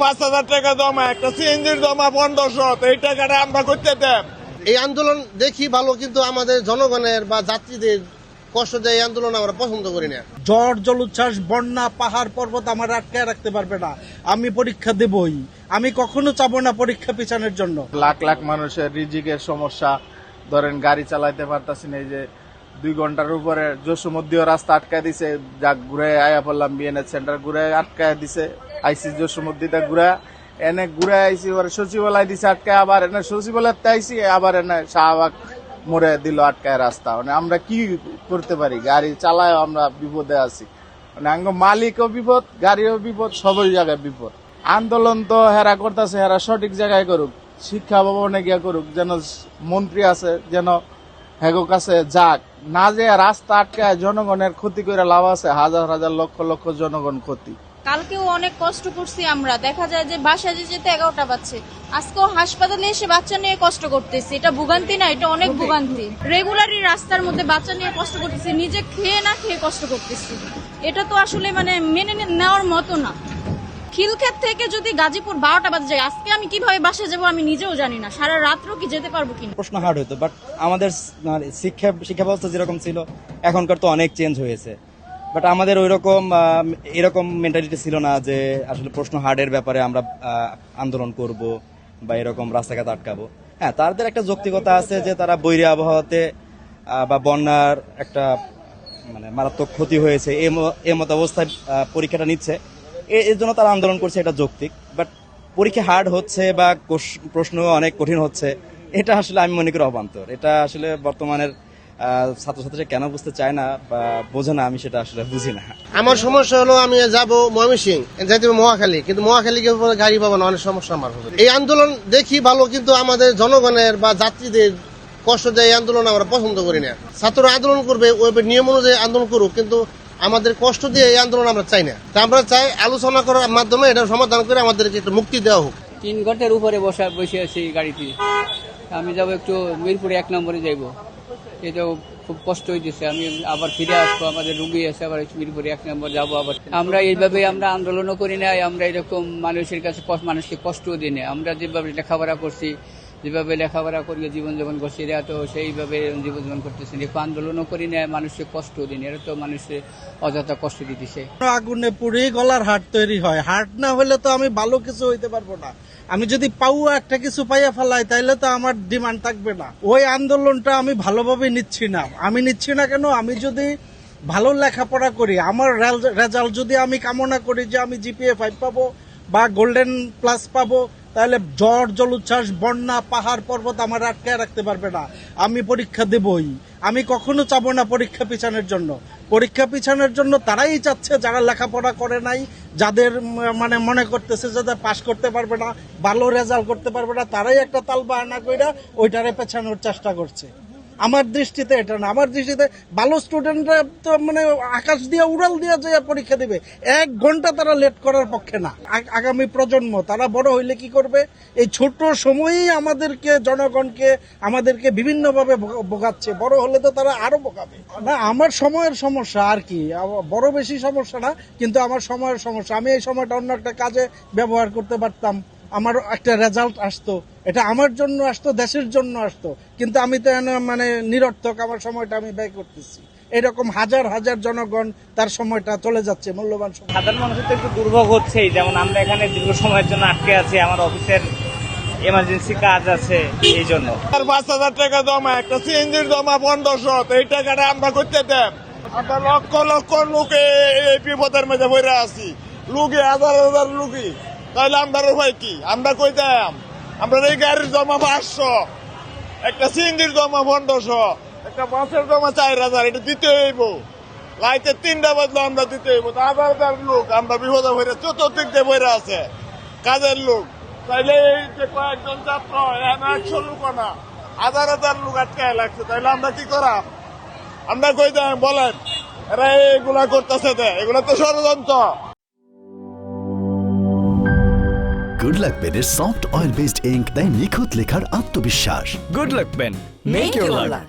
5,000 টাকা জমা, একটা সিএনজির জমা 1500, এই টাকাটা আমরা করতে দেব। এই আন্দোলন দেখি ভালো, কিন্তু আমাদের জনগণের বা যাত্রীদের কষ্ট দেয়, এই আন্দোলন আমরা পছন্দ করি না। ঝড় জলোচ্ছ্বাস বন্যা পাহাড় পর্বত আমার আটকায় রাখতে পারবে না। আমি পরীক্ষা দেবই। আমি কখনো চাবো না পরীক্ষা পিছানোর জন্য। লাখ লাখ মানুষের রিজিকের সমস্যা, ধরেন গাড়ি চালাইতে পারতাছি না, এই যে 2 ঘন্টার উপরে জসুমদ্দিও রাস্তা আটকায় দিছে, যা ঘুরে আয়া পড়লাম বিএনএস সেন্টার, ঘুরে আটকায় দিছে, আইসি জসুমদ্দিটা ঘুরে এনে ঘুরে আইসি, ওর সচিবালয় দিছে আটকায়, আবার এনে সচিবালয়তে আইসি, আবার এনে শাহবাগ মোড়ে দিল আটকায় রাস্তা। মানে আমরা কি করতে পারি? গাড়ি চালায় আমরা বিপদে আছি, মানে আঙ্গ মালিকও বিপদ, গাড়িও বিপদ, সবই জায়গায় বিপদ। আন্দোলন তো হেরা করতেছে, হেরা সঠিক জায়গায় করুক, শিক্ষা ভবনে গিয়া করুক, যেন মন্ত্রী আছে যেন হেগো কাছে যাক, না যে রাস্তা আটকায় জনগণের ক্ষতি করে লাভ আছে, হাজার হাজার লক্ষ লক্ষ জনগণ ক্ষতি। কালকেও অনেক কষ্ট করছি আমরা, দেখা যায় যে বাসায় যেতে 11টা বাজছে, আজকেও হাসপাতালে এসে বাচ্চা নিয়ে কষ্ট করতেছি। এটা ভোগান্তি না, এটা অনেক ভোগান্তি। রেগুলারই রাস্তার মধ্যে বাচ্চা নিয়ে কষ্ট করতেছি, নিজে খেয়ে না খেয়ে কষ্ট করতেছি। এটা তো আসলে মানে মেনে নেওয়ার মতো না। খিলক্ষেত থেকে যদি গাজীপুর 12টা বাজে যায়, আজকে আমি কিভাবে বাসায় যাবো আমি নিজেও জানি না, সারা রাত্রও কি যেতে পারবো কিনা। প্রশ্ন হার্ড হতো, বাট আমাদের শিক্ষা ব্যবস্থা যেরকম ছিল এখনকার তো অনেক চেঞ্জ হয়েছে। বাট আমাদের ওইরকম এরকম মেন্টালিটি ছিল না যে আসলে প্রশ্ন হার্ডের ব্যাপারে আমরা আন্দোলন করব বা এরকম রাস্তাঘাট আটকাবো। হ্যাঁ, তাদের একটা যৌক্তিকতা আছে যে তারা বৈরী আবহাওয়াতে বা বন্যার একটা মানে মারাত্মক ক্ষতি হয়েছে, এ মত অবস্থায় পরীক্ষাটা নিচ্ছে, এর জন্য তারা আন্দোলন করছে, এটা যৌক্তিক। বাট পরীক্ষা হার্ড হচ্ছে বা প্রশ্ন অনেক কঠিন হচ্ছে, এটা আসলে আমি মনে করি অবান্তর। এটা আসলে বর্তমানের ছাত্রছাত্রীরা কেন বুঝতে চায় না বা বোঝে না, আমি সেটা আসলে বুঝি না। আমার সমস্যা হলো আমি যাব ময়মনসিংহ, যাইতে মহাখালী, কিন্তু মহাখালী গাড়ি পাবো না, অনেক সমস্যা আমার হবে। এই আন্দোলন দেখি ভালো, কিন্তু আমাদের জনগণের বা যাত্রীদের কষ্ট দেয়, এই আন্দোলন আমরা পছন্দ করি না। ছাত্ররা আন্দোলন করবে, ওই নিয়ম অনুযায়ী আন্দোলন করুক, কিন্তু আমাদের কষ্ট দিয়ে এই আন্দোলন আমরা চাই না। তা আমরা চাই আলোচনা করার মাধ্যমে এটা সমাধান করে আমাদেরকে একটু মুক্তি দেওয়া হোক। 3 ঘন্টার উপরে বসে আছি গাড়িতে। আমি যাবো একটু মিরপুরে 1 নম্বরে যাইবো, এটাও খুব কষ্ট হইতেছে। আমি আবার ফিরে আসবো, আমাদের রুগী আছে, আবার মিরপুরে 1 নম্বর যাবো। আবার আমরা এইভাবে আমরা আন্দোলনও করি না, আমরা এরকম মানুষের কাছে মানুষকে কষ্টও দিই না। আমরা যেভাবে লেখাপড়া করছি, যেভাবে লেখাপড়া করিয়ে জীবনযাপন করছি, এরা তো সেইভাবে জীবনযাপন করতেছে, আন্দোলনও করি না, মানুষকে কষ্টও দিন, এরা তো মানুষের অযথা কষ্ট দিতেছে। আগুনে পুড়ে গলার হাট তৈরি হয়, হাট না হলে তো আমি ভালো কিছু হইতে পারবো না। আমি যদি পাউয়া একটা কিছু পাইয়া ফেলাই, তাইলে তো আমার ডিমান্ড থাকবে না। ওই আন্দোলনটা আমি ভালোভাবে নিচ্ছি না। আমি নিচ্ছি না কেন? আমি যদি ভালো লেখাপড়া করি, আমার রেজাল্ট যদি আমি কামনা করি যে আমি জিপিএ 5 পাবো বা গোল্ডেন প্লাস পাবো, তাহলে ঝড় জলোচ্ছ্বাস বন্যা পাহাড় পর্বত আমার আটকায় রাখতে পারবে না। আমি পরীক্ষা দেবই। আমি কখনো চাবো না পরীক্ষা পিছানোর জন্য। পরীক্ষা পিছানোর জন্য তারাই চাচ্ছে যারা লেখাপড়া করে নাই, যাদের মানে মনে করতেছে যাদের পাশ করতে পারবে না, ভালো রেজাল্ট করতে পারবে না, তারাই একটা তাল বাহানা কইরা ওইটারে পেছানোর চেষ্টা করছে। আমার দৃষ্টিতে এটা না। আমার দৃষ্টিতে ভালো স্টুডেন্টরা তো মানে আকাশ দিয়ে উড়াল দিয়ে যে পরীক্ষা দিবে, 1 ঘন্টা তারা লেট করার পক্ষে না। আগামী প্রজন্ম তারা বড় হইলে কি করবে? এই ছোট সময়েই আমাদেরকে জনগণকে আমাদেরকে বিভিন্নভাবে ভোগাচ্ছে। বড় হলে তো তারা আরো ভোগাবে না। আমার সময়ের সমস্যা আর কি, বড় বেশি সমস্যা না, কিন্তু আমার সময়ের সমস্যা। আমি এই সময়টা অন্য একটা কাজে ব্যবহার করতে পারতাম, আমার একটা রেজাল্ট আসতো, এটা আমার জন্য আসতো, দেশের জন্য আসতো, কিন্তু আমি তো মানে নিরর্থক আমার সময়টা আমি ব্যয় করতেছি। এরকম হাজার হাজার জনগণ তার সময়টা চলে যাচ্ছে, মূল্যবান সময়। সাধারণ মানুষের তো একটু দুর্ভোগ হচ্ছেই, যেমন আমরা এখানে দীর্ঘ সময়ের জন্য আটকে আছি, আমার অফিসের এমার্জেন্সি কাজ আছে, এই জন্য। 5,000 টাকা জমা, একটা সিএনজির জমা 1500, এই টাকাটা আমরা করতে দেব। আমরা লক্ষ লক্ষ লোকে এই বিপদের মধ্যে বইরা আছি, লুকি হাজার হাজার লুকি, তাহলে আমরা উপায় কি? আমরা কই যাম? আমরা এই গাড়ির জমা 500, একটা সিএনজির জমা 1500, একটা বাসের জমা 4000, এটা দিতে হইব। লাইতে 3টা বাজলো আমরা দিতে হইব। হাজার হাজার লোক আমরা বিপদে বইরা, চতুর্দিক দিয়ে বইরা আছে কাজের লোক। তাইলে এই যে কয়েকজন ছাত্র, 100 লোক না, হাজার হাজার লোক আটকায় লাগছে, তাইলে আমরা কি করাম? আমরা কই যাই বলেন? এরা এগুলা করতেছে, এগুলা তো ষড়যন্ত্র। গুড লাক পেনের সফট অয়েল বেসড ইঙ্ক দেয় নিখুঁত লেখার আত্মবিশ্বাস। Good luck pen, make your lakh.